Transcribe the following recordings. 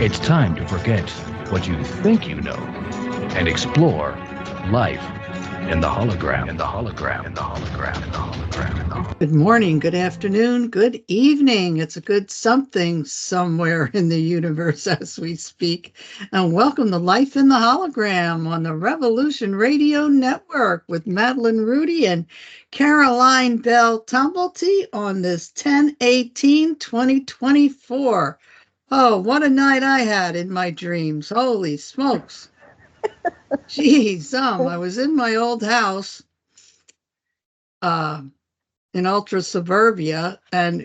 It's time to forget what you think you know and explore life in the hologram, in the hologram, in the hologram, in the hologram, in the hologram. Good morning, good afternoon, good evening. It's a good something somewhere in the universe as we speak. And welcome to Life in the Hologram on the Revolution Radio Network with Madeline Rudy and Caroline Bell Tumblety on this 10/18/2024. Oh, what a night I had in my dreams. Holy smokes. Geez, I was in my old house in ultra suburbia, and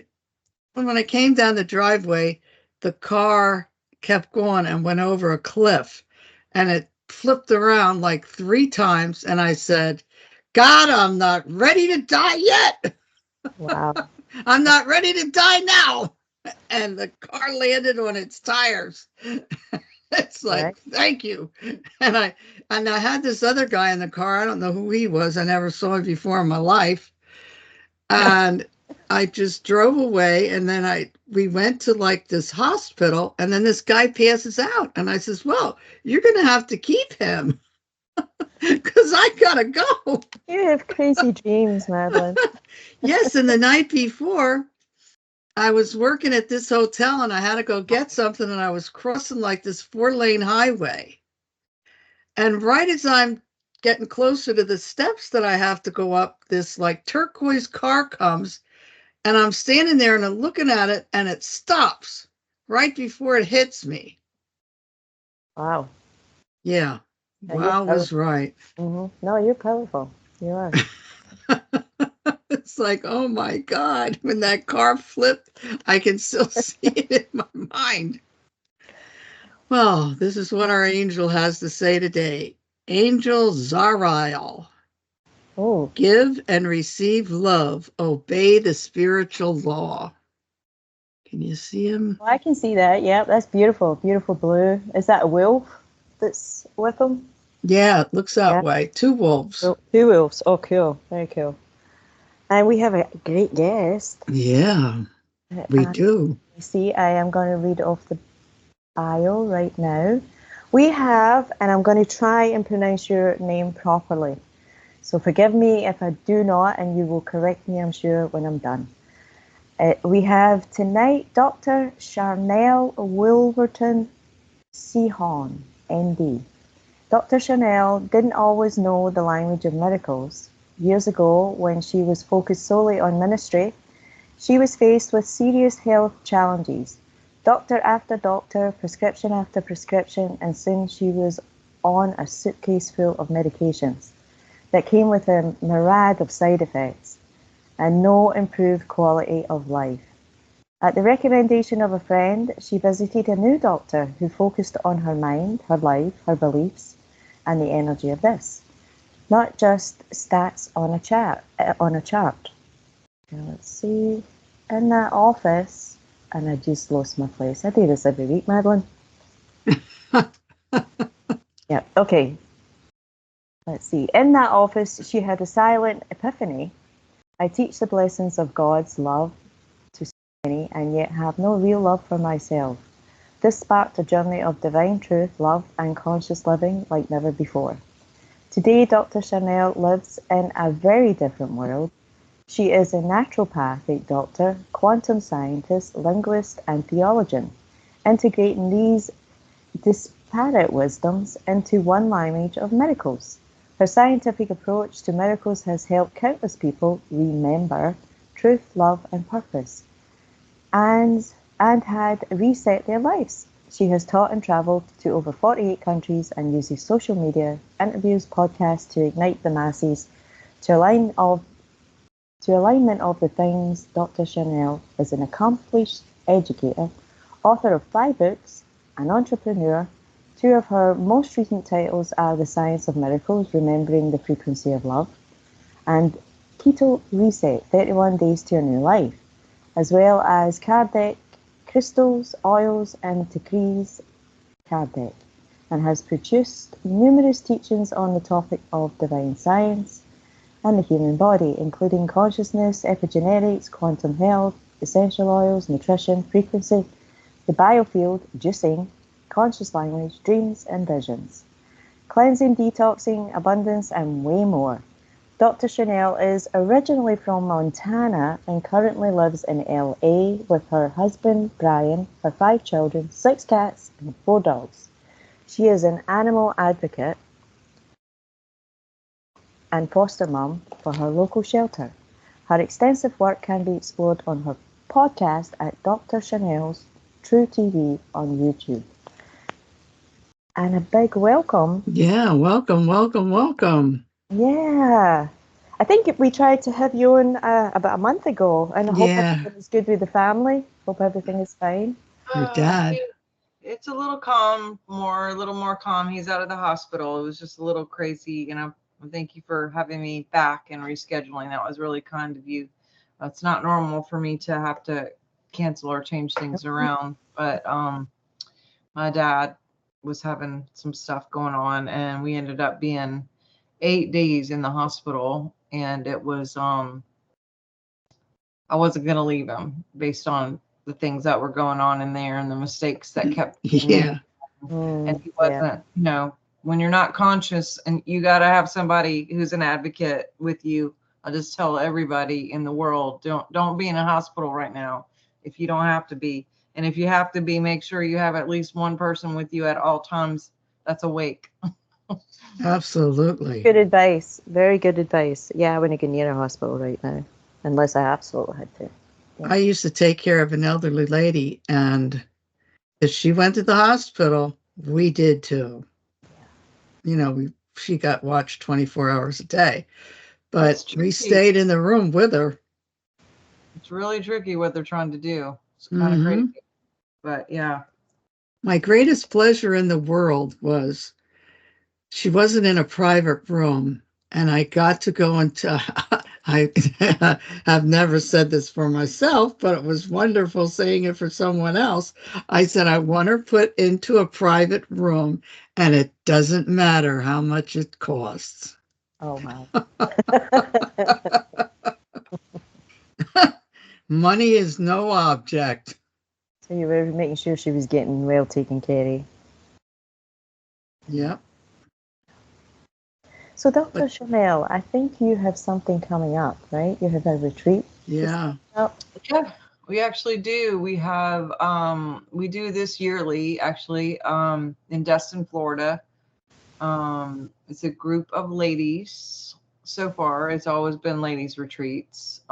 when I came down the driveway, the car kept going and went over a cliff, and it flipped around like 3 times, and I said, God, I'm not ready to die yet. Wow. I'm not ready to die now. And the car landed on its tires. It's like, Right. Thank you. And I had this other guy in the car. I don't know who he was. I never saw him before in my life. And I just drove away, and then we went to like this hospital, and then this guy passes out, and I says, well, you're going to have to keep him because I got to go. You have crazy dreams, Madeline. Yes, and the night before, I was working at this hotel, and I had to go get something, and I was crossing like this 4-lane highway. And right as I'm getting closer to the steps that I have to go up, this like turquoise car comes, and I'm standing there and I'm looking at it, and it stops right before it hits me. Wow. Yeah. Wow was right. Mm-hmm. No, you're powerful. You are. It's like, oh my God, when that car flipped, I can still see it in my mind. Well, this is what our angel has to say today. Angel Zariel. Oh. Give and receive love. Obey the spiritual law. Can you see him? Well, I can see that. Yeah, that's beautiful. Beautiful blue. Is that a wolf that's with him? Yeah, it looks that way. 2 wolves. Oh, 2 wolves. Oh, cool. Very cool. And we have a great guest. Yeah, we do. You see, I am going to read off the bio right now. We have, and I'm going to try and pronounce your name properly. So forgive me if I do not, and you will correct me, I'm sure, when I'm done. We have tonight Dr. Sharnael Wolverton Sehon, ND. Dr. Sharnael didn't always know the language of miracles. Years ago, when she was focused solely on ministry, she was faced with serious health challenges. Doctor after doctor, prescription after prescription, and soon she was on a suitcase full of medications that came with a myriad of side effects and no improved quality of life. At the recommendation of a friend, she visited a new doctor who focused on her mind, her life, her beliefs, and the energy of this, not just stats on a chart. Now, let's see. In that office, and I just lost my place. I do this every week, Madeline. Yeah. Okay. Let's see. In that office, she had a silent epiphany. I teach the blessings of God's love to so many, and yet have no real love for myself. This sparked a journey of divine truth, love, and conscious living like never before. Today, Dr. Sharnael lives in a very different world. She is a naturopathic doctor, quantum scientist, linguist, and theologian, integrating these disparate wisdoms into one language of miracles. Her scientific approach to miracles has helped countless people remember truth, love, and purpose, and had reset their lives. She has taught and traveled to over 48 countries and uses social media, interviews, podcasts to ignite the masses. To alignment of the things, Dr. Sharnael is an accomplished educator, author of 5 books, an entrepreneur. 2 of her most recent titles are The Science of Miracles, Remembering the Frequency of Love, and Keto Reset, 31 Days to a New Life, as well as card deck, crystals, oils, and decrees card deck, and has produced numerous teachings on the topic of divine science and the human body, including consciousness, epigenetics, quantum health, essential oils, nutrition, frequency, the biofield, juicing, conscious language, dreams and visions, cleansing, detoxing, abundance, and way more. Dr. Sharnael is originally from Montana and currently lives in LA with her husband, Brian, her 5 children, 6 cats, and 4 dogs. She is an animal advocate and foster mom for her local shelter. Her extensive work can be explored on her podcast at Dr. Sharnael's True TV on YouTube. And a big welcome. Yeah, welcome, welcome, welcome. Yeah. I think we tried to have you on about a month ago, and I hope everything is good with the family. Hope everything is fine. Your dad. It's a little more calm. He's out of the hospital. It was just a little crazy, thank you for having me back and rescheduling. That was really kind of you. It's not normal for me to have to cancel or change things around, but my dad was having some stuff going on, and we ended up being 8 days in the hospital, and it was I wasn't going to leave him based on the things that were going on in there and the mistakes that kept Yeah. And he wasn't, when you're not conscious, and you got to have somebody who's an advocate with you. I'll just tell everybody in the world, don't be in a hospital right now if you don't have to be. And if you have to be, make sure you have at least one person with you at all times that's awake. Absolutely. Good advice. Very good advice. Yeah, I wouldn't get near a hospital right now unless I absolutely had to. Yeah. I used to take care of an elderly lady, and if she went to the hospital, we did too. She got watched 24 hours a day, but we stayed in the room with her. It's really tricky what they're trying to do. It's kind of crazy, but yeah. My greatest pleasure in the world was she wasn't in a private room, and I got to go into, I have never said this for myself, but it was wonderful saying it for someone else. I said, I want her put into a private room, and it doesn't matter how much it costs. Oh, wow. Money is no object. So you were making sure she was getting well taken care of. Yep. So, Dr. Sharnael, I think you have something coming up, right? You have a retreat. Yeah. Yeah, we actually do. We have, we do this yearly, actually, in Destin, Florida. It's a group of ladies. So far, it's always been ladies retreats.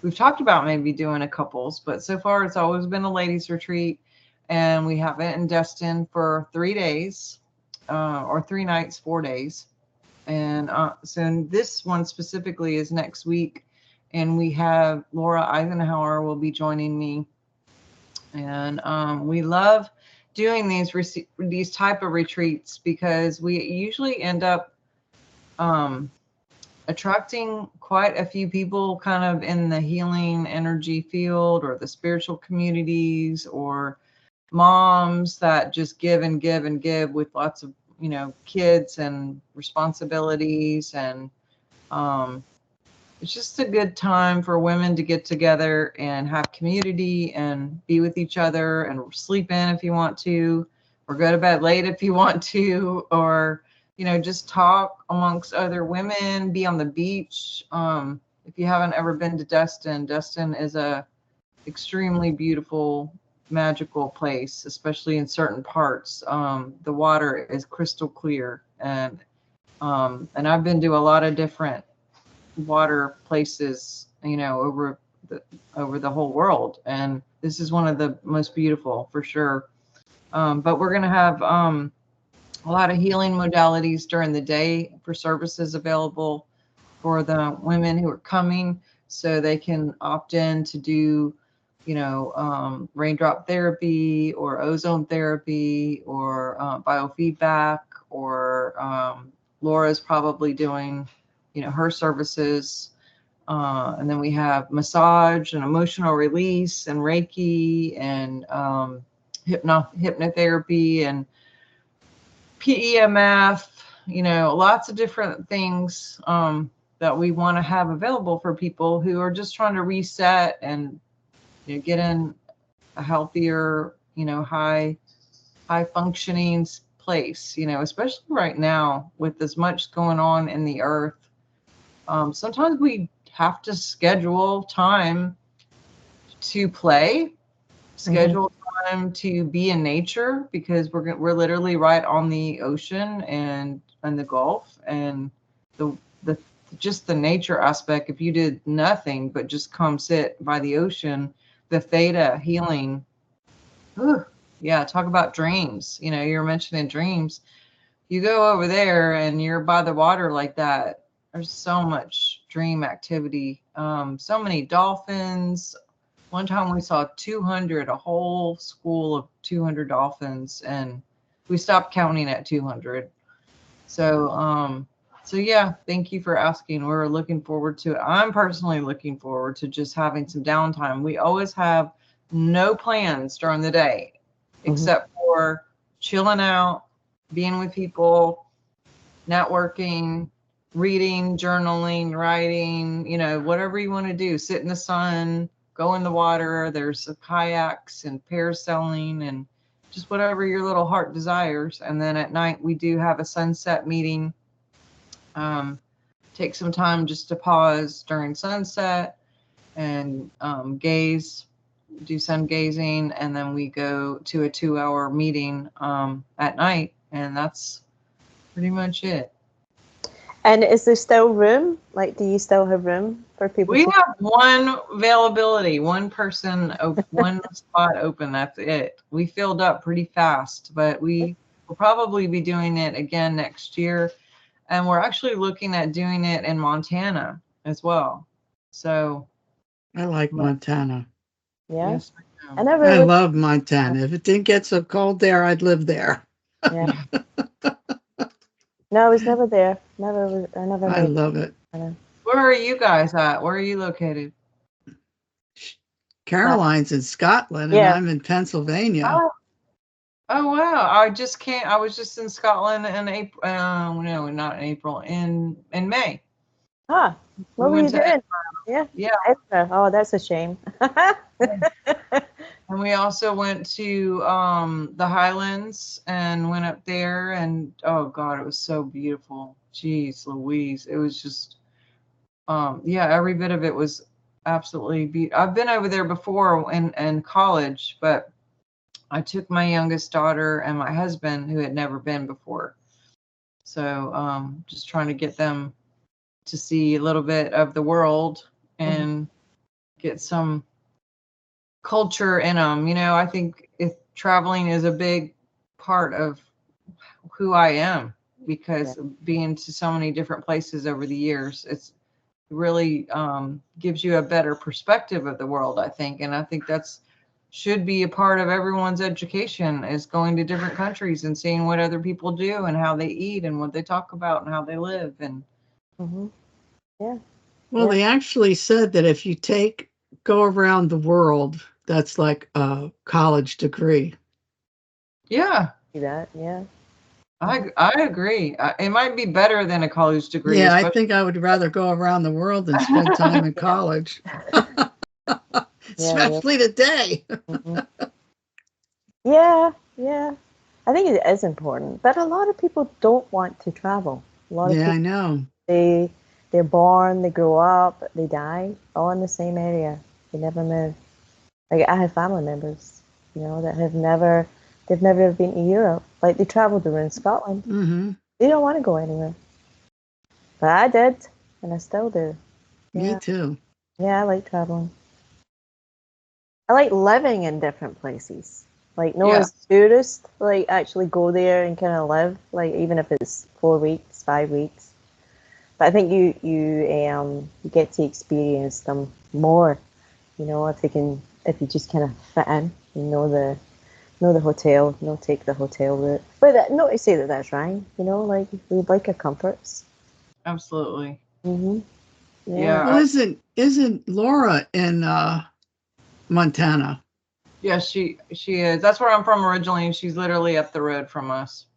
We've talked about maybe doing a couples, but so far it's always been a ladies retreat, and we have it in Destin for 3 days, or 3 nights, 4 days. And so this one specifically is next week, and we have Laura Eisenhower will be joining me. And we love doing these type of retreats because we usually end up attracting quite a few people kind of in the healing energy field or the spiritual communities, or moms that just give and give and give with lots of, kids and responsibilities. And it's just a good time for women to get together and have community and be with each other and sleep in if you want to, or go to bed late if you want to, or just talk amongst other women, be on the beach. If you haven't ever been to Destin is a extremely beautiful, magical place, especially in certain parts. The water is crystal clear, and I've been to a lot of different water places, over the whole world, and this is one of the most beautiful for sure. But we're going to have a lot of healing modalities during the day for services available for the women who are coming, so they can opt in to do, raindrop therapy or ozone therapy or biofeedback, or Laura's probably doing, her services. And then we have massage and emotional release and Reiki and hypnotherapy and PEMF, lots of different things that we want to have available for people who are just trying to reset and get in a healthier, high high functioning place, you know, especially right now with as much going on in the earth. Sometimes we have to schedule time to play, schedule time to be in nature, because we're literally right on the ocean and the Gulf, and the just the nature aspect. If you did nothing but just come sit by the ocean, the theta healing. Whew, yeah, talk about dreams. You know, you're mentioning dreams. You go over there and you're by the water like that. There's so much dream activity. So many dolphins. One time we saw 200, a whole school of 200 dolphins, and we stopped counting at 200. So, so yeah, thank you for asking. We're looking forward to it. I'm personally looking forward to just having some downtime. We always have no plans during the day, except for chilling out, being with people, networking, reading, journaling, writing, you know, whatever you want to do. Sit in the sun, go in the water. There's kayaks and parasailing and just whatever your little heart desires. And then at night we do have a sunset meeting. Take some time just to pause during sunset and gaze, do sun gazing, and then we go to a 2-hour meeting at night, and that's pretty much it. And is there still room? Like, do you still have room for people? We have one availability, one person, one spot open. That's it. We filled up pretty fast, but we will probably be doing it again next year. And we're actually looking at doing it in Montana as well. So I like Montana. Yeah. yes, I love Montana. If it didn't get so cold there, I'd live there. Yeah. No, I was never there. I love it. Where are you guys at? Where are you located? Caroline's in Scotland, and I'm in Pennsylvania. Oh wow! I was just in Scotland in April. No, not in April. In May. Ah, what were you doing? Yeah. Oh, that's a shame. And we also went to the Highlands and went up there, and oh God, it was so beautiful. Jeez Louise. It was just, yeah, every bit of it was absolutely beautiful. I've been over there before in college, but I took my youngest daughter and my husband, who had never been before. So just trying to get them to see a little bit of the world and get some culture in them. You know, I think if traveling is a big part of who I am, because being to so many different places over the years, it's really gives you a better perspective of the world, I think. And I think that's should be a part of everyone's education, is going to different countries and seeing what other people do and how they eat and what they talk about and how they live. And well, they actually said that if you go around the world, that's like a college degree. Yeah. I agree. It might be better than a college degree. Yeah, I think I would rather go around the world than spend time in college. Especially today. Yeah. I think it is important, but a lot of people don't want to travel. A lot of people, I know. They're born, they grow up, they die all in the same area. They never move. Like, I have family members, you know, that they've never been to Europe. Like, they traveled around Scotland. They don't want to go anywhere. But I did, and I still do. Me too. Yeah, I like traveling. I like living in different places. Like, as a tourist, like, actually go there and kind of live, like, even if it's 4 weeks, 5 weeks. But I think you get to experience them more, you know, if you just kind of fit in, you know the hotel, you know, take the hotel route. But not to say that that's right, you know, like, we like our comforts. Absolutely. Yeah. Well, isn't Laura in Montana? Yes, she is. That's where I'm from originally, and she's literally up the road from us.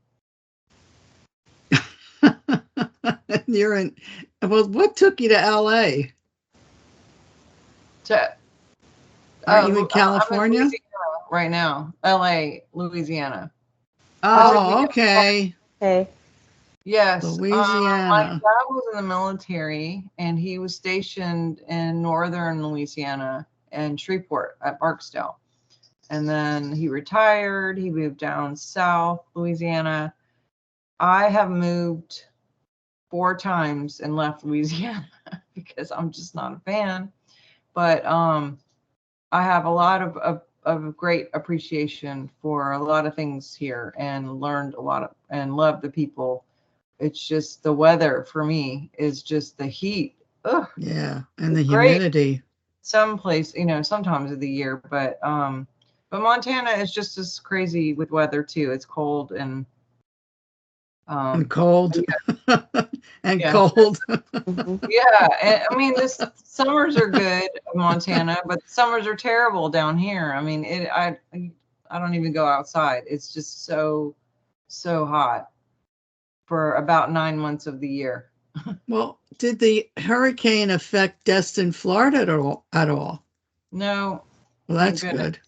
You're in. Well, what took you to LA? Are you in California? I'm in Louisiana right now? LA, Louisiana. Oh, okay. Okay. Yes. My Louisiana. dad was in the military and he was stationed in northern Louisiana and Shreveport at Barksdale. And then he retired. He moved down south Louisiana. I have moved 4 times and left Louisiana because I'm just not a fan. But I have a lot of great appreciation for a lot of things here and learned a lot of and love the people. It's just the weather for me is just the heat. Ugh, Yeah, and the great humidity. some place, sometimes of the year, but Montana is just as crazy with weather too. It's cold and And cold. And yeah. cold. Yeah, and, I mean, this summers are good in Montana, but summers are terrible down here. I mean, I don't even go outside. It's just so hot for about 9 months of the year. Well, did the hurricane affect Destin, Florida at all? No, Well, thank that's goodness. good.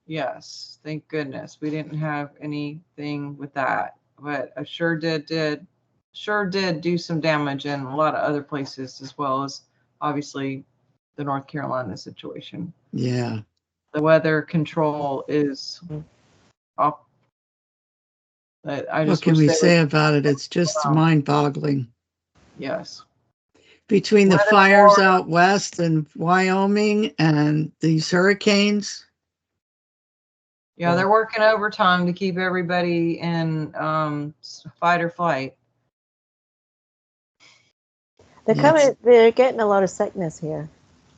Yes, thank goodness we didn't have anything with that, but I sure did do some damage in a lot of other places as well as obviously the North Carolina situation. Yeah. The weather control is off. I What just can wish we they would. say about it? It's just mind-boggling. Yes. Between the Weather fires war. out west in Wyoming and these hurricanes. Yeah, they're working overtime to keep everybody in fight or flight. Yes. They're getting a lot of sickness here.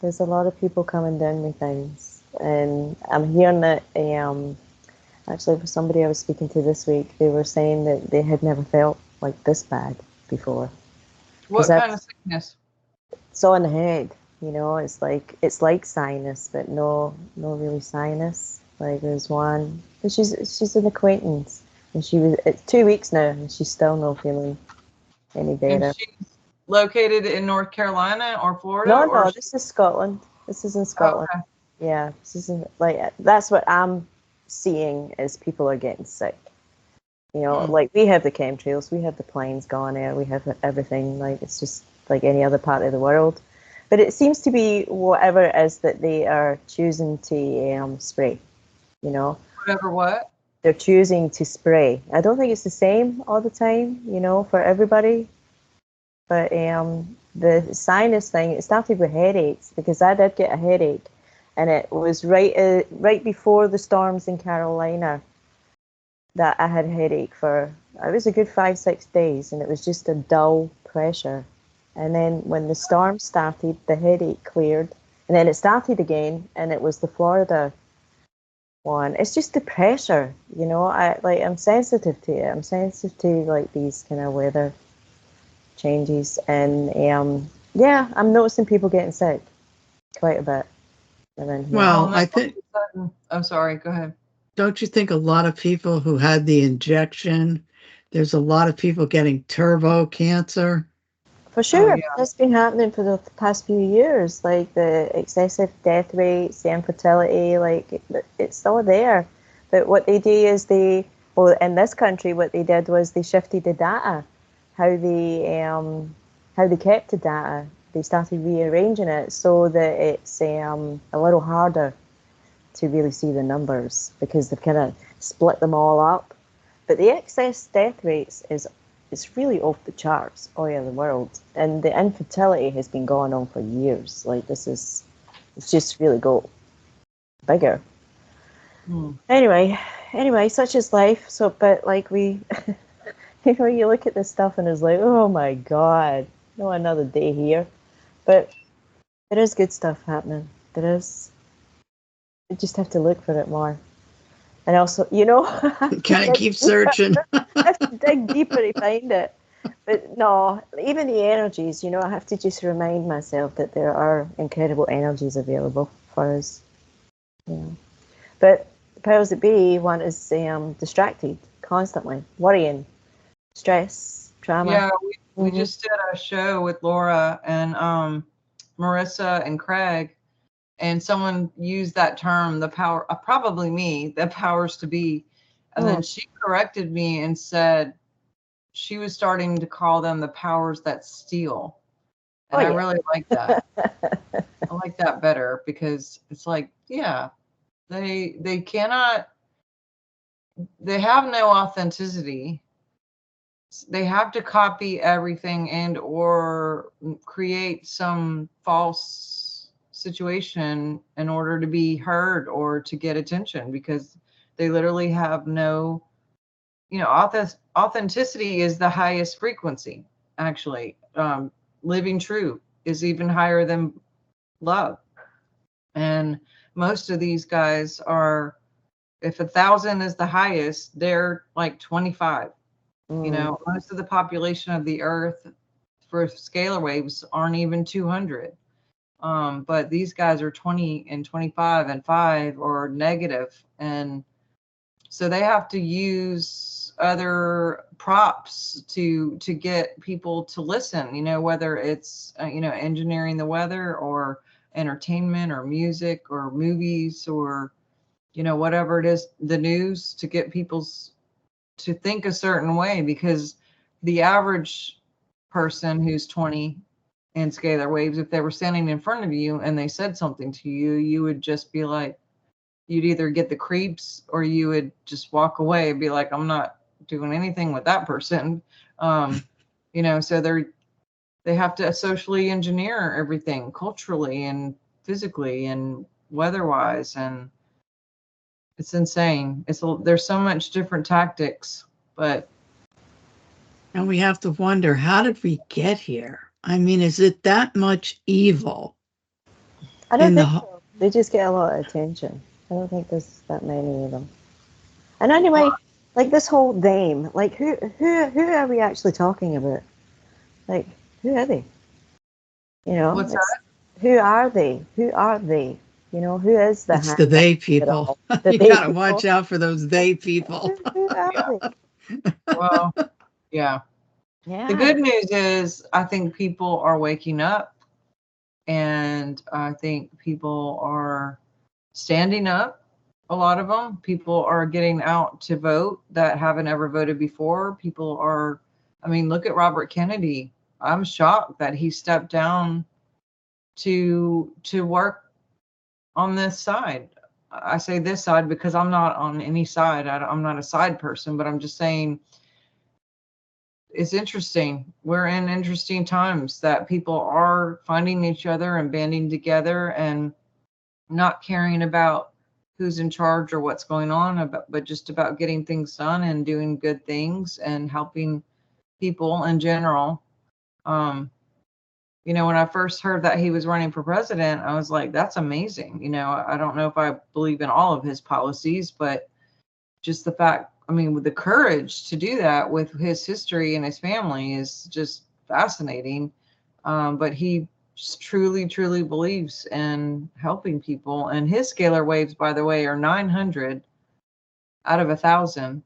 There's a lot of people coming down with things, and I'm hearing that. Actually, for somebody I was speaking to this week, they were saying that they had never felt like this bad before. What kind of sickness? It's on the head. It's like sinus, but no really sinus. Like there's one, but she's an acquaintance, and it's 2 weeks now, and she's still not feeling any better. And she's located in North Carolina or Florida? No, this is Scotland. This is in Scotland. Okay. Yeah, this isn't like that's what I'm seeing as people are getting sick. Like we have the chemtrails, we have the planes going there, we have everything. Like it's just like any other part of the world. But it seems to be whatever it is that they are choosing to spray. Whatever what? They're choosing to spray. I don't think it's the same all the time, for everybody. But the sinus thing, it started with headaches because I did get a headache, and it was right before the storms in Carolina that I had a headache for. It was a good 5-6 days, and it was just a dull pressure. And then when the storm started, the headache cleared, and then it started again, and it was the Florida one. It's just the pressure, I'm sensitive to it. I'm sensitive to like these kind of weather changes, and I'm noticing people getting sick quite a bit around here. Well, I think. Oh, sorry. Go ahead. Don't you think a lot of people who had the injection, there's a lot of people getting turbo cancer? For sure. Oh, yeah. That's been happening for the past few years, like the excessive death rates, the infertility, like it's all there. But what they do is in this country, what they did was they shifted the data, how they kept the data. They started rearranging it so that it's a little harder to really see the numbers because they've kind of split them all up. But the excess death rates it's really off the charts all over the world, and the infertility has been going on for years. Like it's just really got bigger. Anyway, such is life. So, but like we, you look at this stuff and it's like, oh my God, no another day here. But there is good stuff happening. There is. You just have to look for it more. And also, Kind of keep searching. I have to dig deeper to find it. But no, even the energies, I have to just remind myself that there are incredible energies available for us. But the powers that be want us distracted constantly, worrying, stress, trauma. Yeah, we just did a show with Laura and Marissa and Craig, and someone used that term, the power, probably me, the powers to be. And then she corrected me and said she was starting to call them the powers that steal. And I really like that. I like that better, because it's like, yeah, they cannot, they have no authenticity. They have to copy everything and or create some false situation in order to be heard or to get attention, because they literally have no, you know, authenticity is the highest frequency, actually. Living true is even higher than love. And most of these guys are, if 1,000 is the highest, they're like 25. You know, most of the population of the earth for scalar waves aren't even 200. But these guys are 20 and 25 and 5 or negative. And so they have to use other props to get people to listen, you know, whether it's, you know, engineering the weather or entertainment or music or movies or, you know, whatever it is, the news, to get people's to think a certain way, because the average person who's 20 in scalar waves, if they were standing in front of you and they said something to you, you would just be like, you'd either get the creeps or you would just walk away and be like, I'm not doing anything with that person. You know, so they have to socially engineer everything culturally and physically and weather-wise, and it's insane. There's so much different tactics, but. And we have to wonder, how did we get here? I mean, is it that much evil? I don't think so. They just get a lot of attention. I don't think there's that many of them. And anyway, like this whole name, like who are we actually talking about? Like, who are they? You know, what's that? Who are they? Who are they? You know, who is the? It's the they people. You gotta watch out for those they people. Who are they? Well, yeah. The good news is I think people are waking up, and I think people are standing up. A lot of them. People are getting out to vote that haven't ever voted before. People are, I mean, look at Robert Kennedy. I'm shocked that he stepped down to work on this side. I say this side because I'm not on any side. I'm not a side person, but I'm just saying it's interesting. We're in interesting times that people are finding each other and banding together and not caring about who's in charge or what's going on, but just about getting things done and doing good things and helping people in general. You know, when I first heard that he was running for president, I was like, that's amazing. You know, I don't know if I believe in all of his policies, but just the fact, I mean, with the courage to do that with his history and his family is just fascinating. But he just truly, truly believes in helping people. And his scalar waves, by the way, are 900 out of 1,000.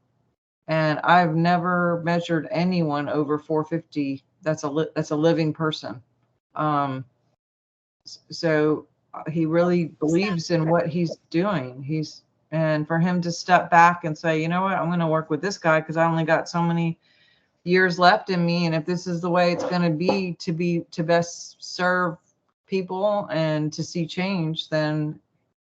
And I've never measured anyone over 450. That's a living person. So he really believes in what he's doing. And for him to step back and say, you know what, I'm going to work with this guy because I only got so many years left in me. And if this is the way it's going to be to best serve people and to see change, then,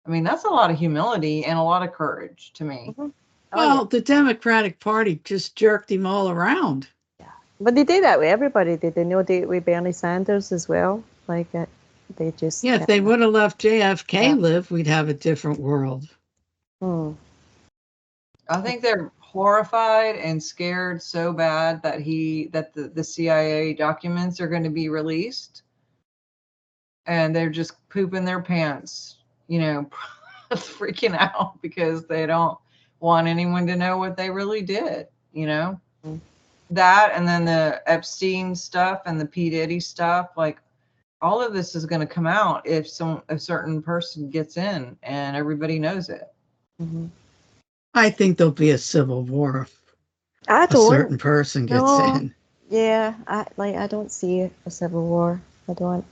I mean, that's a lot of humility and a lot of courage to me. Mm-hmm. Well, the Democratic Party just jerked him all around. Yeah, but they do that with everybody. Did they know they with Bernie Sanders as well? Like that, they just. Yeah, if they would have left JFK live, we'd have a different world. I think they're horrified and scared so bad that the CIA documents are going to be released, and they're just pooping their pants, you know, freaking out because they don't want anyone to know what they really did, you know. That, and then the Epstein stuff and the P. Diddy stuff, like all of this is going to come out if a certain person gets in and everybody knows it. I think there'll be a civil war if a certain person gets in. Yeah, I don't see a civil war. I don't.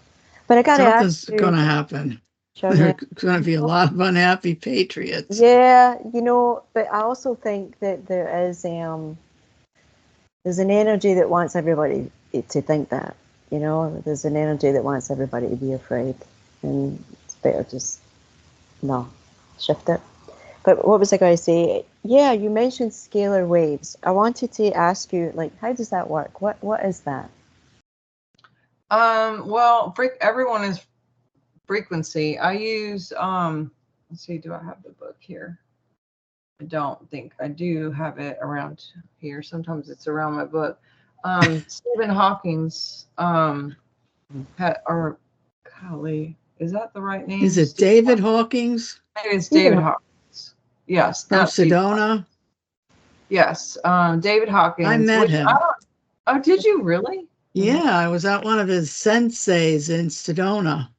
But I got to ask you. Something's going to happen. Sharnael? There's going to be a lot of unhappy patriots. Yeah, but I also think that there's an energy that wants everybody to think that, there's an energy that wants everybody to be afraid, and it's better just shift it. But what was I going to say? Yeah, you mentioned scalar waves. I wanted to ask you, how does that work? What is that? Well, everyone is frequency. I use, let's see, do I have the book here? I don't think I do have it around here. Sometimes it's around my book. Stephen Hawking's, or golly, is that the right name? Is it David Hawkins? Maybe it's David Hawkins. Yes. From Sedona? Yes. David Hawkins. I met him. Oh, did you really? Yeah, I was at one of his senseis in Sedona.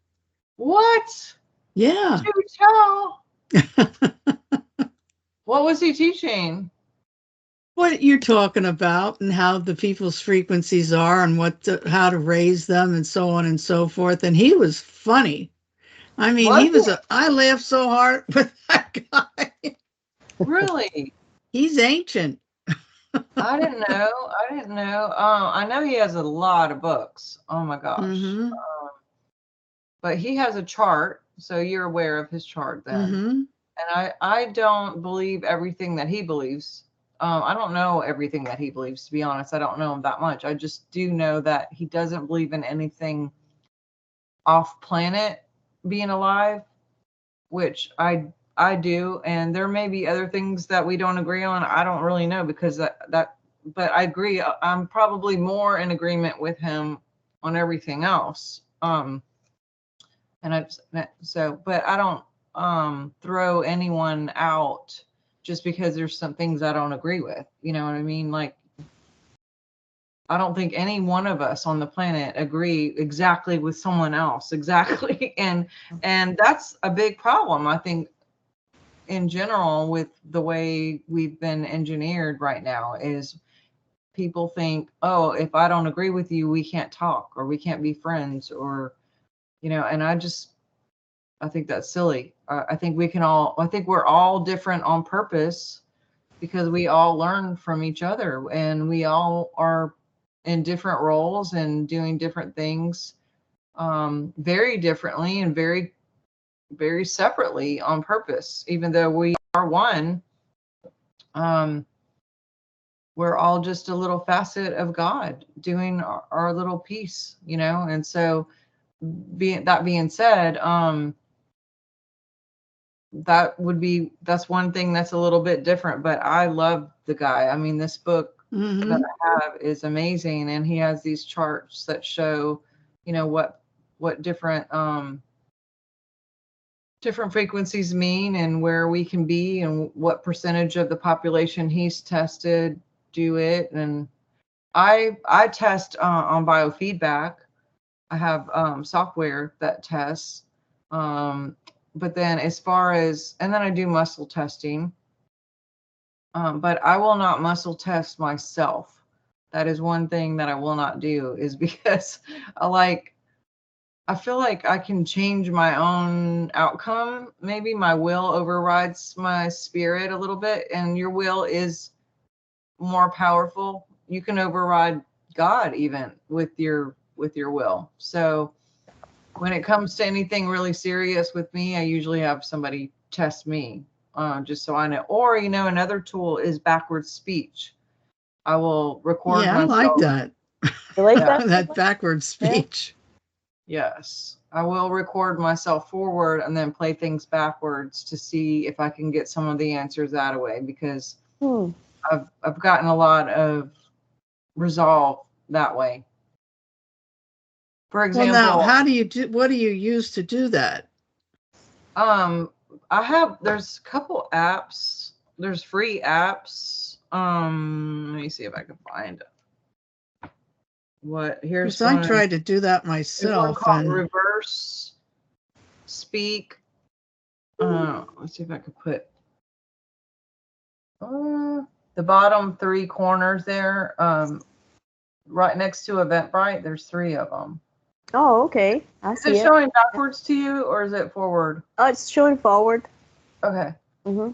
What? Yeah. Do tell. What was he teaching? What you're talking about, and how the people's frequencies are, and how to raise them, and so on and so forth. And he was funny. I mean, I laughed so hard with that guy. Really? He's ancient. I didn't know. I know he has a lot of books. Oh my gosh. Mm-hmm. But he has a chart, so you're aware of his chart then. Mm-hmm. And I don't believe everything that he believes. I don't know everything that he believes, to be honest. I don't know him that much. I just do know that he doesn't believe in anything off planet being alive, which I do. And there may be other things that we don't agree on. I don't really know, because but I agree. I'm probably more in agreement with him on everything else. But I don't throw anyone out just because there's some things I don't agree with. You know what I mean? Like, I don't think any one of us on the planet agree exactly with someone else. Exactly. And that's a big problem, I think, in general, with the way we've been engineered right now, is people think, oh, if I don't agree with you, we can't talk, or we can't be friends, or, and I think that's silly. I think we're all different on purpose, because we all learn from each other, and we all are in different roles and doing different things, very differently and very, very separately on purpose. Even though we are one, we're all just a little facet of God doing our little piece, And so, that being said, that's one thing that's a little bit different. But I love the guy. I mean, this book Mm-hmm. that I have is amazing, and he has these charts that show, what different frequencies mean, and where we can be, and what percentage of the population he's tested do it. And I test on biofeedback. I have software that tests. But then, as far as, and then I do muscle testing. But I will not muscle test myself. That is one thing that I will not do, is because I feel like I can change my own outcome. Maybe my will overrides my spirit a little bit, and your will is more powerful. You can override God even with your will. So when it comes to anything really serious with me, I usually have somebody test me, just so I know. Or, another tool is backwards speech. I will record myself. I like that. You like that? That backwards speech. Yes. I will record myself forward and then play things backwards to see if I can get some of the answers that way, because I've gotten a lot of resolve that way. For example, well, now, what do you use to do that? There's a couple apps. There's free apps. Let me see if I can find it. Here's I tried to do that myself. Called reverse speak. Let's see if I could put the bottom 3 corners there. Right next to Eventbrite, there's 3 of them. Oh, okay. I Is see it it. showing backwards to you or is it forward? Oh, it's showing forward. Okay. Mm-hmm.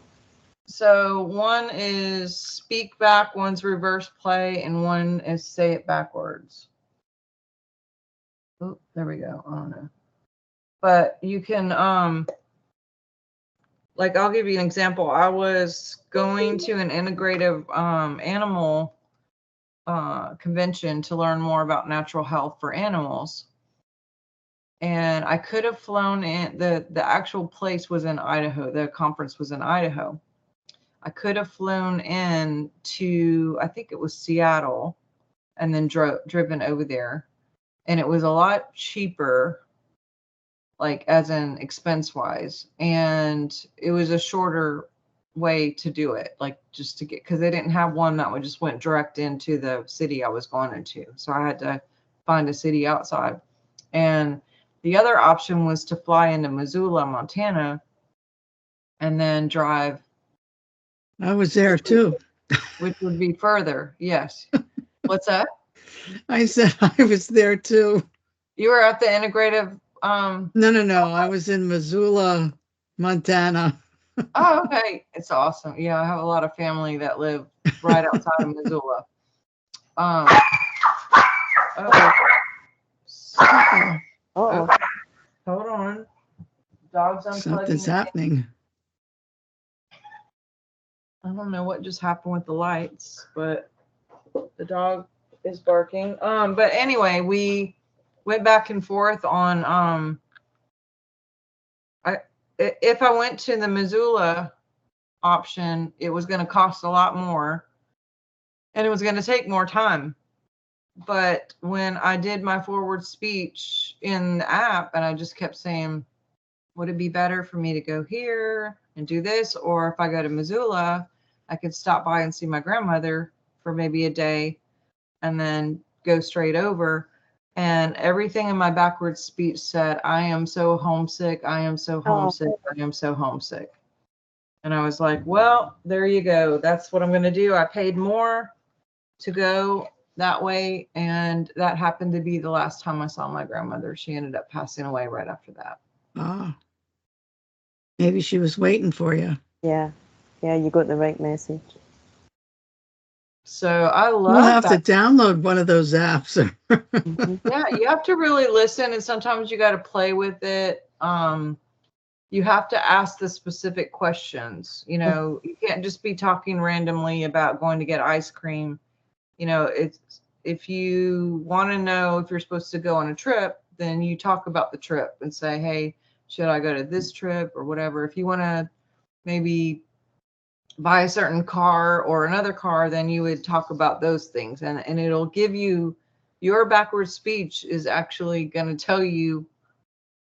So one is speak back, one's reverse play, and one is say it backwards. Oh, there we go. I don't know. But you can, like, I'll give you an example. I was going to an integrative animal convention to learn more about natural health for animals. And I could have flown in, the actual place was in Idaho. The conference was in Idaho. I could have flown in to, I think it was Seattle, and then driven over there. And it was a lot cheaper, like as in expense wise. And it was a shorter way to do it, like just to get, because they didn't have one that would just went direct into the city I was going into. So I had to find a city outside. And the other option was to fly into Missoula, Montana, and then drive. I was there too. Which would be further. Yes. What's that? I said I was there too. You were at the integrative. No. I was in Missoula, Montana. Oh, okay. It's awesome. Yeah, I have a lot of family that live right outside of Missoula. Oh. Oh, Hold on. Dog's unplugging. Something's happening. I don't know what just happened with the lights, but the dog is barking. But anyway, we went back and forth on if I went to the Missoula option, it was going to cost a lot more and it was going to take more time. But when I did my forward speech in the app and I just kept saying, would it be better for me to go here and do this? Or if I go to Missoula, I could stop by and see my grandmother for maybe a day and then go straight over. And everything in my backwards speech said, I am so homesick. I am so homesick. I am so homesick. And I was like, well, there you go. That's what I'm going to do. I paid more to go that way. And that happened to be the last time I saw my grandmother. She ended up passing away right after that. Oh. Maybe she was waiting for you. yeah. Yeah, you got the right message. So I love We'll have that. to download one of those apps. Yeah, you have to really listen, and sometimes you got to play with it. You have to ask the specific questions. You know, you can't just be talking randomly about going to get ice cream. You know, it's, if you want to know if you're supposed to go on a trip, then you talk about the trip and say, hey, should I go to this trip or whatever? If you want to maybe buy a certain car or another car, then you would talk about those things, and it'll give you, your backwards speech is actually going to tell you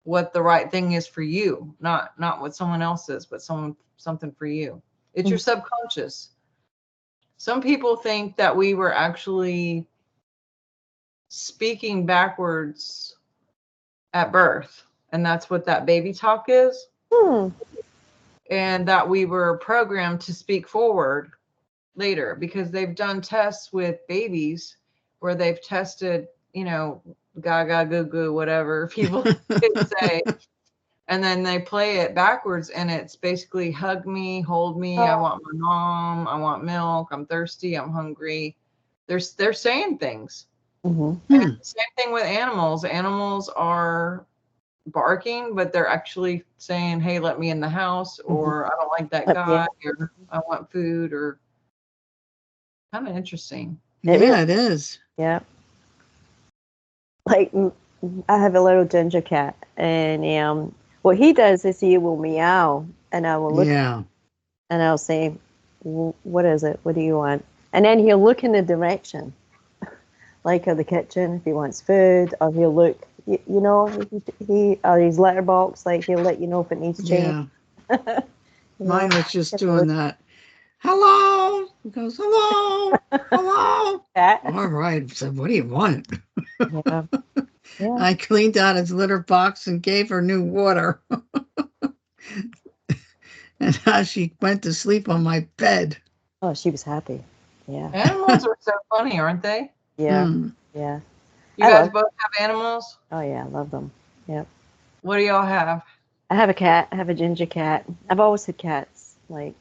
what the right thing is for you, not what someone else is, but something for you. It's your subconscious. Some people think that we were actually speaking backwards at birth, and that's what that baby talk is. And that we were programmed to speak forward later, because they've done tests with babies where they've tested, you know, gaga, goo goo, whatever people say. And then they play it backwards and it's basically hug me, hold me, I want my mom, I want milk, I'm thirsty, I'm hungry. They're saying things. And same thing with animals. Animals are barking, but they're actually saying, hey, let me in the house, or I don't like that guy, or I want food, or kind of interesting. Yeah, it is. Yeah. Like, I have a little ginger cat, and what he does is he will meow, and I will look, and I'll say, what is it? What do you want? And then he'll look in the direction, like at the kitchen if he wants food, or he'll look, you know, he or his letterbox, like he'll let you know if it needs change. Yeah. Mine was just doing that. Hello. He goes, hello. Hello. All right. So what do you want? Yeah. I cleaned out his litter box and gave her new water. And now she went to sleep on my bed. Oh, she was happy. Yeah. Animals are so funny, aren't they? Yeah. Yeah. You guys both have animals? Oh yeah, I love them. Yep. What do y'all have? I have a cat. I have a ginger cat. I've always had cats, like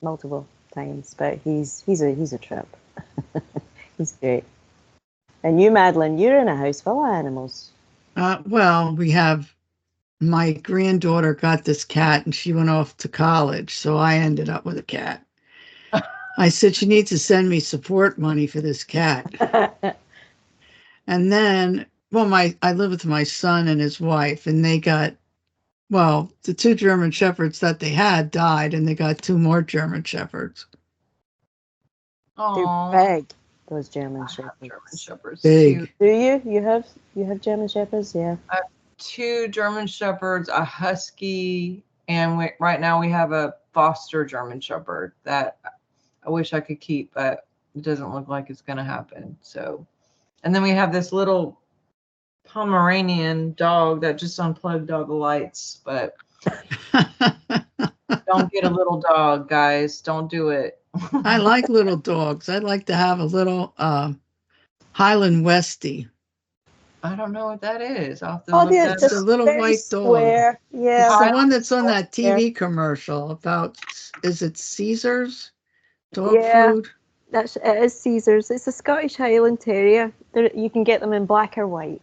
multiple times, but he's a trip. He's great. And you, Madeline, you're in a house full of animals. Well, we have my granddaughter got this cat and she went off to college, so I ended up with a cat. I said she needs to send me support money for this cat. And then, well, I live with my son and his wife, and they got, well, the 2 German Shepherds that they had died, and they got 2 more German Shepherds. They're big, those German Shepherds. German Shepherds. Big. Do you? You have German Shepherds? Yeah. I have 2 German Shepherds, a Husky, and right now we have a foster German Shepherd that I wish I could keep, but it doesn't look like it's going to happen. So, and then we have this little Pomeranian dog that just unplugged all the lights, but don't get a little dog, guys. Don't do it. I like little dogs. I'd like to have a little Highland Westie. I don't know what that is. I'll have to look that It's a little white square. dog. Yeah. It's the one that's on that TV commercial about, is it Caesar's dog food? It is Caesar's. It's a Scottish Highland Terrier. You can get them in black or white.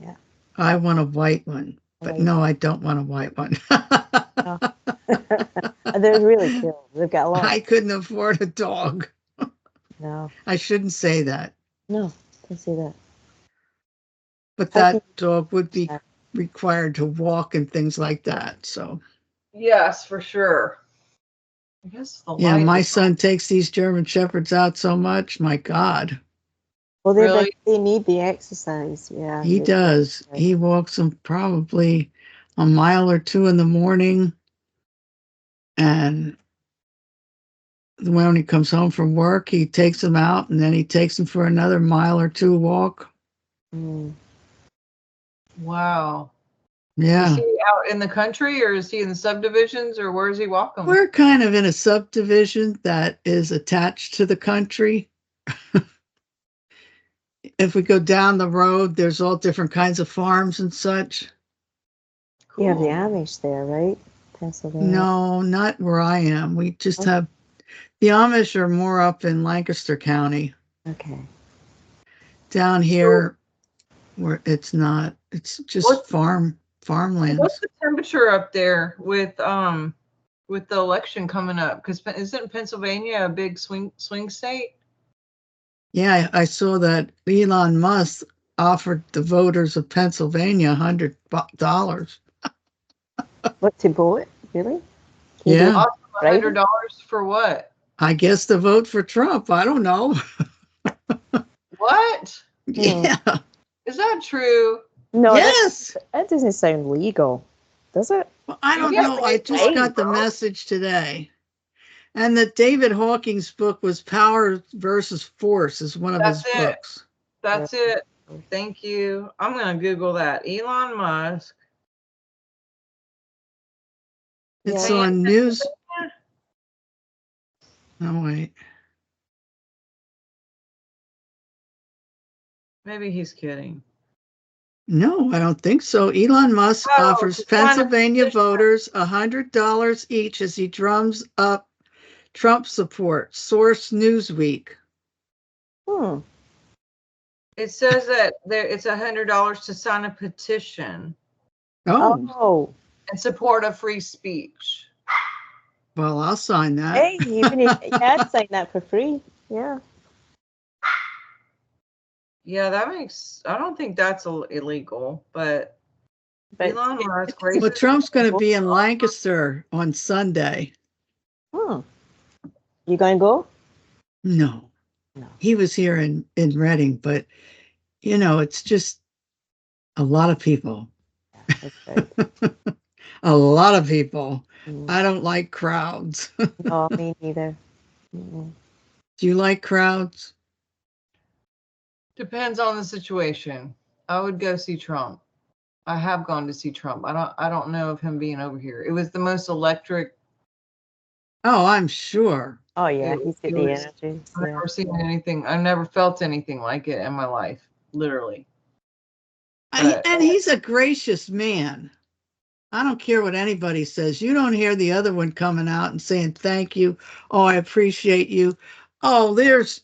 Yeah. I want a white one, but no, I don't want a white one. Oh. They're really cool. They've got a lot. I couldn't afford a dog. No. I shouldn't say that. No, don't say that. But that dog would be required to walk and things like that. So. Yes, for sure. I guess my son takes these German Shepherds out so much. My God. Well, they need the exercise. Yeah. He does. He walks them probably a mile or 2 in the morning. And when he comes home from work, he takes them out and then he takes them for another mile or 2 walk. Mm. Wow. Yeah. Is he out in the country or is he in the subdivisions or where is he walking? We're kind of in a subdivision that is attached to the country. If we go down the road, there's all different kinds of farms and such. Cool. You have the Amish there, right? Pennsylvania. No, not where I am. We just have, the Amish are more up in Lancaster County. Okay. Down here, where it's not, it's just farmland. What's the temperature up there with the election coming up? Because isn't Pennsylvania a big swing state? Yeah, I saw that Elon Musk offered the voters of Pennsylvania $100. What, to vote? Really? Yeah. $100 for what? I guess to vote for Trump. I don't know. What? Yeah. Is that true? No. Yes. That doesn't sound legal, does it? Well, I don't know. I just got the message today. And that David Hawking's book was Power versus Force is one of his books. That's it. Thank you. I'm going to Google that. Elon Musk. It's on news. Oh, wait. Maybe he's kidding. No, I don't think so. Elon Musk offers Pennsylvania voters $100 each as he drums up Trump support. Source Newsweek. It says that it's $100 to sign a petition. Oh. In support of free speech. Well, I'll sign that. Hey, I'd sign that for free. Yeah. Yeah, I don't think that's illegal, but Elon Musk. Well, Trump's going to be in Lancaster on Sunday. You going to go? No. He was here in Reading, but, it's just a lot of people. That's right. A lot of people. I don't like crowds. No, me neither. Do you like crowds? Depends on the situation. I would go see Trump. I have gone to see Trump. I don't know of him being over here. It was the most electric. Oh, I'm sure. Oh yeah, he's got the energy. I've never seen anything. I've never felt anything like it in my life. Literally. And he's a gracious man. I don't care what anybody says. You don't hear the other one coming out and saying, thank you. Oh, I appreciate you. Oh, there's,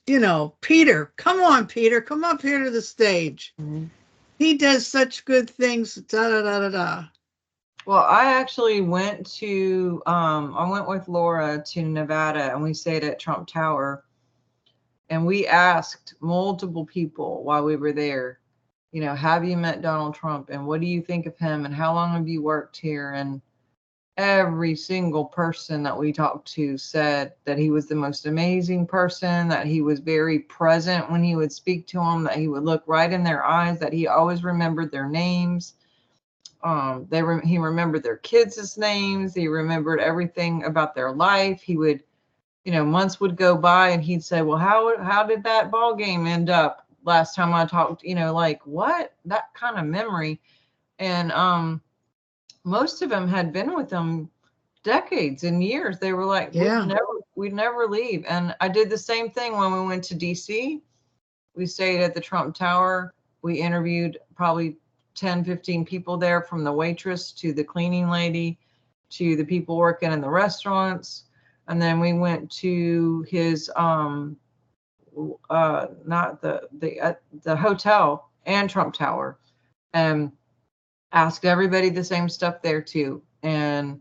Peter. Come on, Peter. Come up here to the stage. Mm-hmm. He does such good things. Da, da, da, da, da. Well, I actually went to, I went with Laura to Nevada, and we stayed at Trump Tower. And we asked multiple people while we were there, have you met Donald Trump? And what do you think of him? And how long have you worked here? And every single person that we talked to said that he was the most amazing person, that he was very present when he would speak to them, that he would look right in their eyes, that he always remembered their names. He remembered their kids' names. He remembered everything about their life. He would, months would go by and he'd say, well, how did that ball game end up last time I talked? Like what? That kind of memory. And most of them had been with him decades and years. They were like, we'd never leave. And I did the same thing when we went to DC. We stayed at the Trump Tower. We interviewed probably 10, 15 people there, from the waitress to the cleaning lady to the people working in the restaurants. And then we went to his not the hotel and Trump Tower, and asked everybody the same stuff there too. And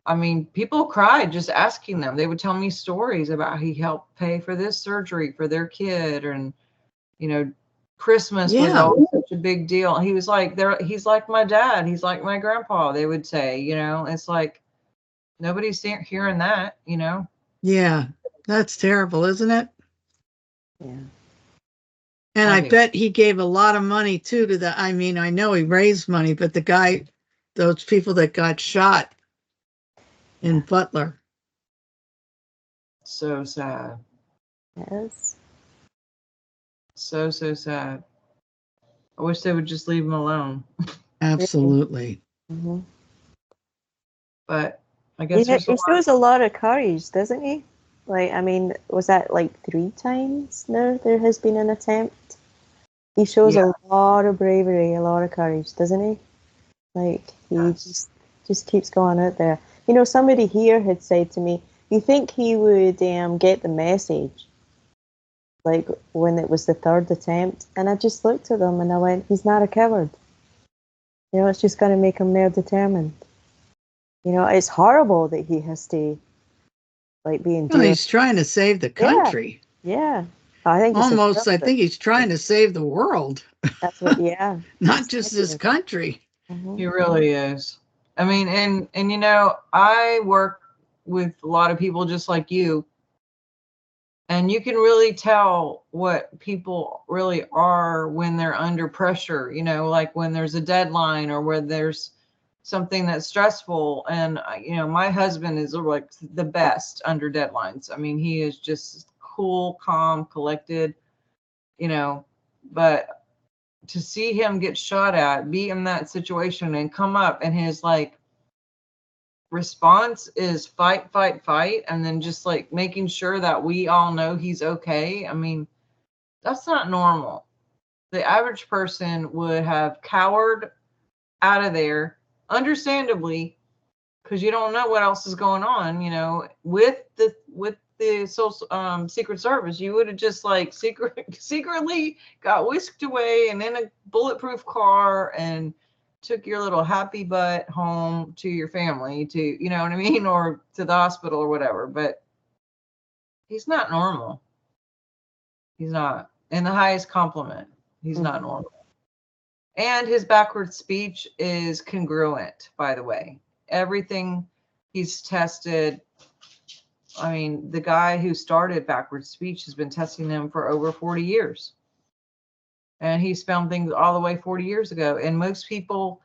I mean, people cried just asking them. They would tell me stories about he helped pay for this surgery for their kid, and Christmas was always such a big deal. He was like, he's like my dad. He's like my grandpa, they would say. It's like nobody's hearing that, Yeah, that's terrible, isn't it? Yeah. And I bet he gave a lot of money too to I know he raised money, but those people that got shot in Butler. So sad. Yes. So sad. I wish they would just leave him alone. Absolutely. Mm-hmm. But I guess he shows a lot of courage, doesn't he? Was that like 3 times now there has been an attempt? He shows a lot of bravery, a lot of courage, doesn't he? Like, he just keeps going out there. Somebody here had said to me, you think he would get the message, like, when it was the 3rd attempt? And I just looked at him and I went, he's not a coward. It's just going to make him more determined. It's horrible that he has to, like, be endured. He's trying to save the country. Yeah. I think I think he's trying to save the world. That's what, Not just this country. Mm-hmm. He really is. I mean, and I work with a lot of people just like you, and you can really tell what people really are when they're under pressure, like when there's a deadline or where there's something that's stressful. And my husband is like the best under deadlines. I mean, he is just cool, calm, collected, but to see him get shot at, be in that situation and come up, and his like response is fight, and then just like making sure that we all know he's okay. I mean, that's not normal. The average person would have cowered out of there, understandably, because you don't know what else is going on. With the social Secret Service, you would have just like secretly got whisked away and in a bulletproof car and took your little happy butt home to your family, to, you know what I mean, or to the hospital or whatever. But he's not normal. He's not. In the highest compliment, he's not normal. And his backwards speech is congruent, by the way. Everything he's tested. I mean, the guy who started backwards speech has been testing him for over 40 years. And he's found things all the way 40 years ago. And most people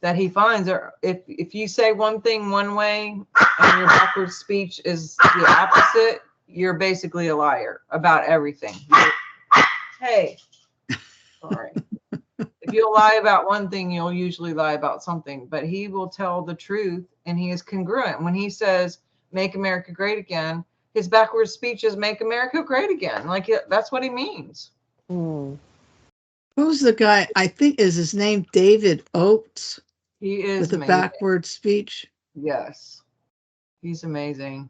that he finds are, if you say one thing one way and your backwards speech is the opposite, you're basically a liar about everything. Hey, sorry. If you'll lie about one thing, you'll usually lie about something. But he will tell the truth, and he is congruent. When he says, make America great again, his backwards speech is make America great again. Like, that's what he means. Who's the guy? I think is his name David Oates He is with the amazing. backward speech. Yes. He's amazing.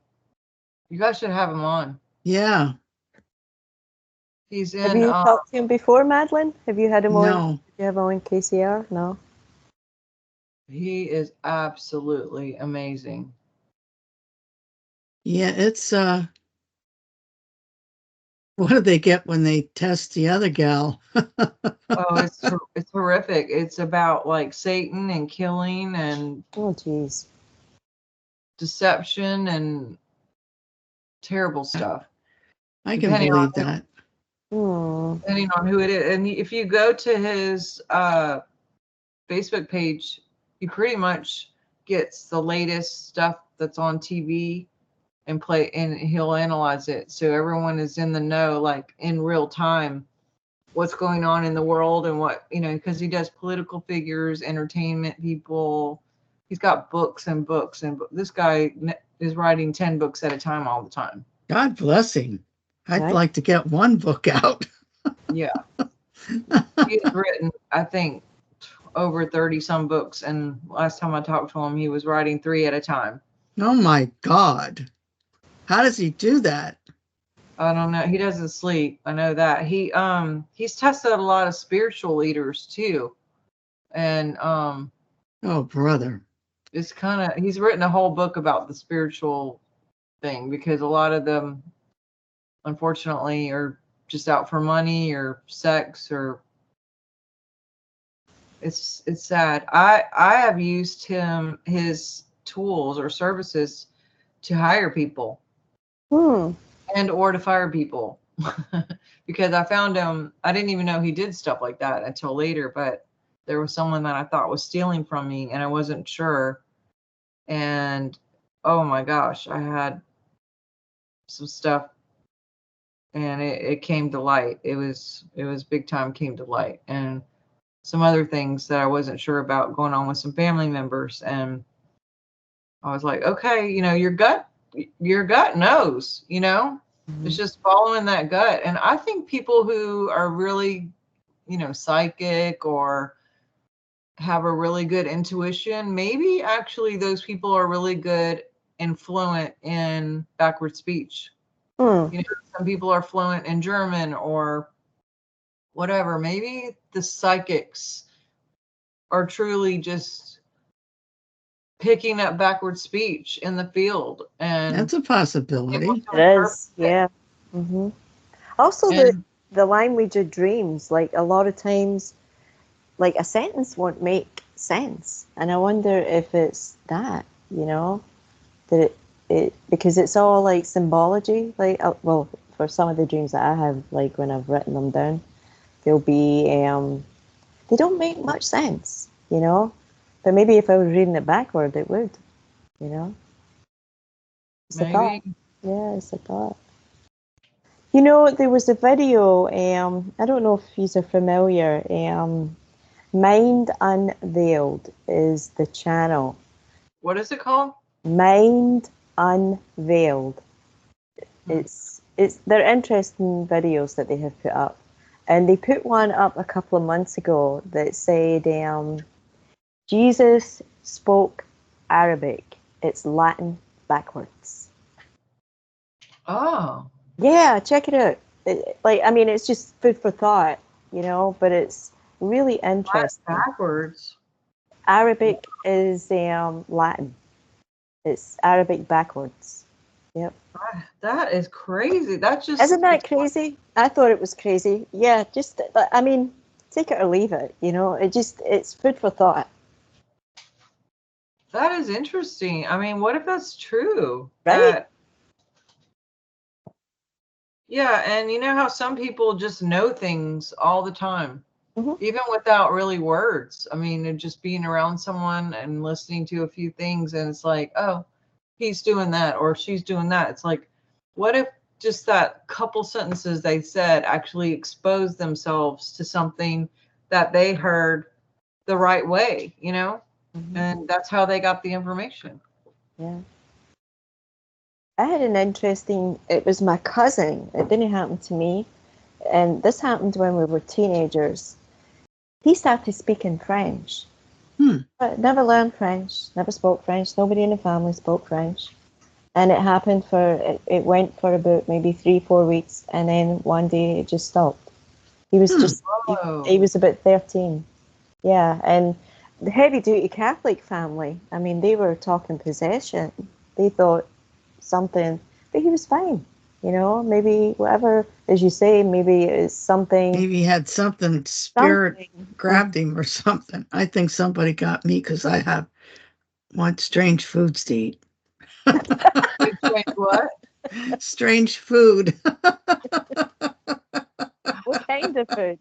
You guys should have him on. Yeah. He's Have in you talked to him before, Madeline? Have you had him on? No. Did you have him on KCR? No. he is absolutely amazing. Yeah, it's what do they get when they test the other gal? Oh, it's horrific. It's about like Satan and killing and Oh, geez. deception and terrible stuff. I can Depending believe on that. Depending on who it is. And if you go to his Facebook page, he pretty much gets the latest stuff that's on TV and he'll analyze it. So everyone is in the know, like in real time, what's going on in the world and what, because he does political figures, entertainment people. He's got books and books. And this guy is writing 10 books at a time all the time. God bless him. I'd Right. like to get one book out. Yeah. He's written, I think, over 30 some books. And last time I talked to him, he was writing 3 at a time. Oh my God. How does he do that? I don't know. He doesn't sleep. I know that. He's tested a lot of spiritual leaders too. And Oh, brother. it's he's written a whole book about the spiritual thing because a lot of them unfortunately are just out for money or sex or it's sad. I have used his tools or services to hire people. And or to fire people because I found him. I didn't even know he did stuff like that until later, but there was someone that I thought was stealing from me and I wasn't sure. And oh my gosh, I had some stuff and it came to light. It was big time came to light and some other things that I wasn't sure about going on with some family members. And I was like, okay, your gut knows, It's just following that gut. And I think people who are really, psychic or have a really good intuition, maybe actually those people are really good and fluent in backward speech. Some people are fluent in German or whatever. Maybe the psychics are truly just picking up backward speech in the field. And that's a possibility. It is, yeah. Also, the language of dreams, like a lot of times, like a sentence won't make sense. And I wonder if it's that, that it because it's all like symbology. Like, well, for some of the dreams that I have, like when I've written them down, they'll be, they don't make much sense, But maybe if I was reading it backward, it would, It's a thought. Yeah, it's a thought. There was a video, I don't know if you're familiar, Mind Unveiled is the channel. What is it called? Mind Unveiled. They're interesting videos that they have put up. And they put one up a couple of months ago that said, Jesus spoke Arabic. It's Latin backwards. Oh. Yeah, check it out. It's just food for thought, but it's really interesting. Backwards. Arabic is Latin. It's Arabic backwards. Yep. That is crazy. Isn't that crazy? I thought it was crazy. Yeah, just take it or leave it. It's food for thought. That is interesting. I mean, what if that's true? Right. Yeah, and you know how some people just know things all the time, Mm-hmm. even without really words. I mean, just being around someone and listening to a few things, and it's like, oh, he's doing that or she's doing that. It's like, what if just that couple sentences they said actually exposed themselves to something that they heard the right way, Mm-hmm. And that's how they got the information. Yeah. I had it was my cousin. It didn't happen to me. And this happened when we were teenagers. he started speaking French. But never learned French, never spoke French. Nobody in the family spoke French. And it happened it went for about maybe 3-4 weeks. And then one day it just stopped. He was he was about 13. Yeah. And the heavy duty Catholic family, I mean, they were talking possession. They thought something, but he was fine. You know, maybe whatever, as you say, maybe it's something. Maybe he had something, spirit grabbed him or something. I think somebody got me because I want strange foods to eat. Strange what? Strange food. What kind of food?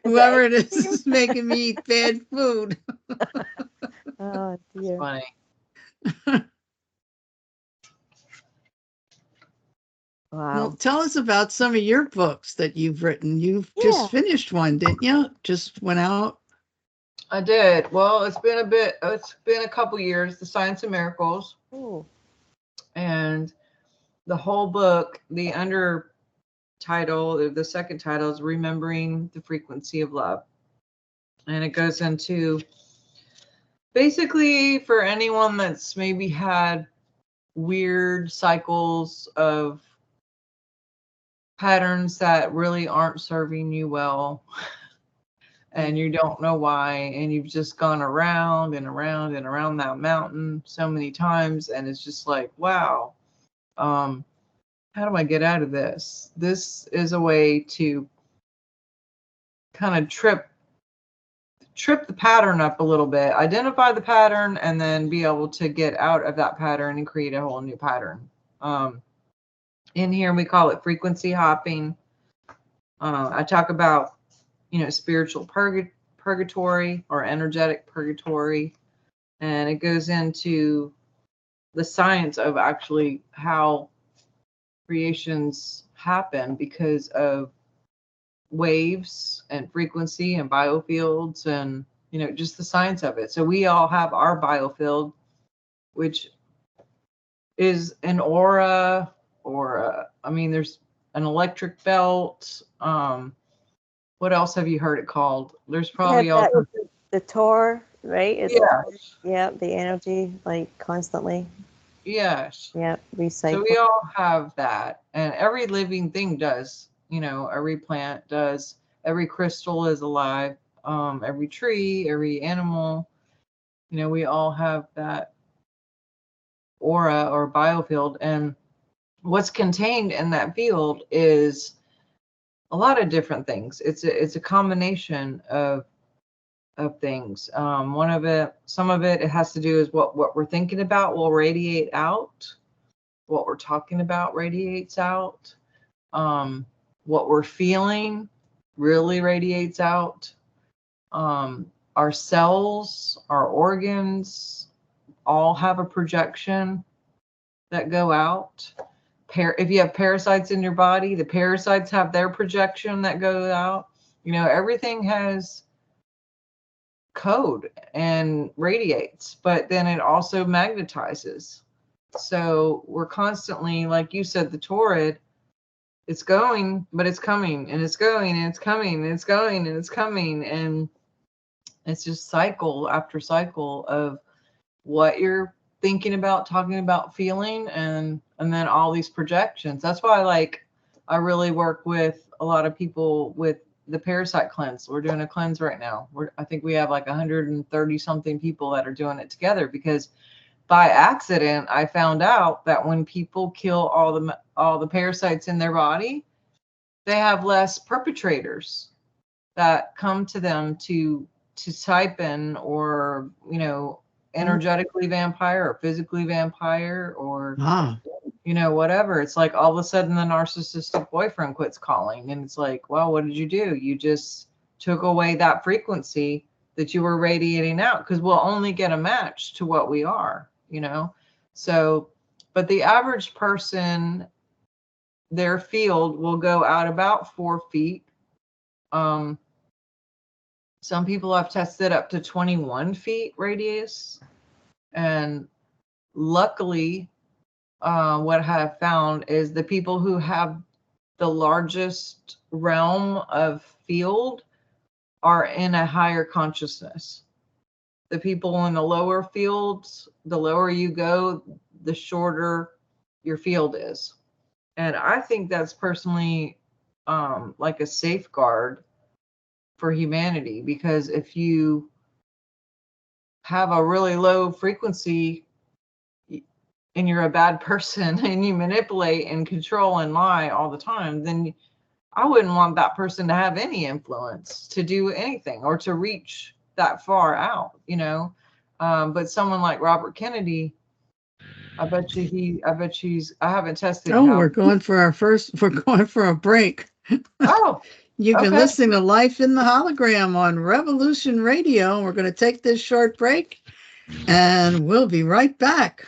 Whoever it is making me eat bad food. Oh, dear. Funny. Wow. Well, tell us about some of your books that you've written. You've just finished one, didn't you? Just went out. I did. Well, it's been a couple years, The Science of Miracles. Ooh. And the whole book, the the second title is Remembering the Frequency of Love. And it goes into basically for anyone that's maybe had weird cycles of patterns that really aren't serving you well, and you don't know why, and you've just gone around and around and around that mountain so many times, and it's just like, wow, how do I get out of this? This is a way to kind of trip the pattern up a little bit, identify the pattern, and then be able to get out of that pattern and create a whole new pattern. In here, we call it frequency hopping. I talk about, spiritual purgatory or energetic purgatory. And it goes into the science of actually how creations happen because of waves and frequency and biofields and, just the science of it. So we all have our biofield, which is an aura, or there's an electric belt. What else have you heard it called? There's probably the Tor, right? Yeah, the energy, like constantly. Yes. Yeah, recycle. So we all have that, and every living thing does. Every plant does. Every crystal is alive. Every tree, every animal. We all have that aura or biofield, and what's contained in that field is a lot of different things. It's a combination of things. Some of it has to do with what we're thinking about will radiate out. What we're talking about radiates out. What we're feeling really radiates out. Our cells, our organs, all have a projection that go out. If you have parasites in your body, the parasites have their projection that goes out. Everything has code and radiates, but then it also magnetizes. So we're constantly, like you said, the torrid, it's going, but it's coming, and it's going, and it's coming, and it's going, and it's coming. And it's just cycle after cycle of what you're thinking about, talking about, feeling, and then all these projections. That's why I really work with a lot of people with the parasite cleanse. We're doing a cleanse right now. I think we have 130 something people that are doing it together, because by accident I found out that when people kill all the parasites in their body, they have less perpetrators that come to them to type in, or energetically vampire or physically vampire, or whatever. It's like all of a sudden the narcissistic boyfriend quits calling, and it's like, well, what did you do? You just took away that frequency that you were radiating out, because we'll only get a match to what we are, so, but the average person, their field will go out about 4 feet. Some people have tested up to 21 feet radius. And luckily, what I have found is the people who have the largest realm of field are in a higher consciousness. The people in the lower fields, the lower you go, the shorter your field is. And I think that's personally like a safeguard for humanity, because if you have a really low frequency and you're a bad person and you manipulate and control and lie all the time, then I wouldn't want that person to have any influence to do anything or to reach that far out, you know. But someone like Robert Kennedy, I bet he's, I haven't tested Oh, how. we're going for a break. Oh, You've been okay. listening to Life in the Hologram on Revolution Radio. We're going to take this short break and we'll be right back.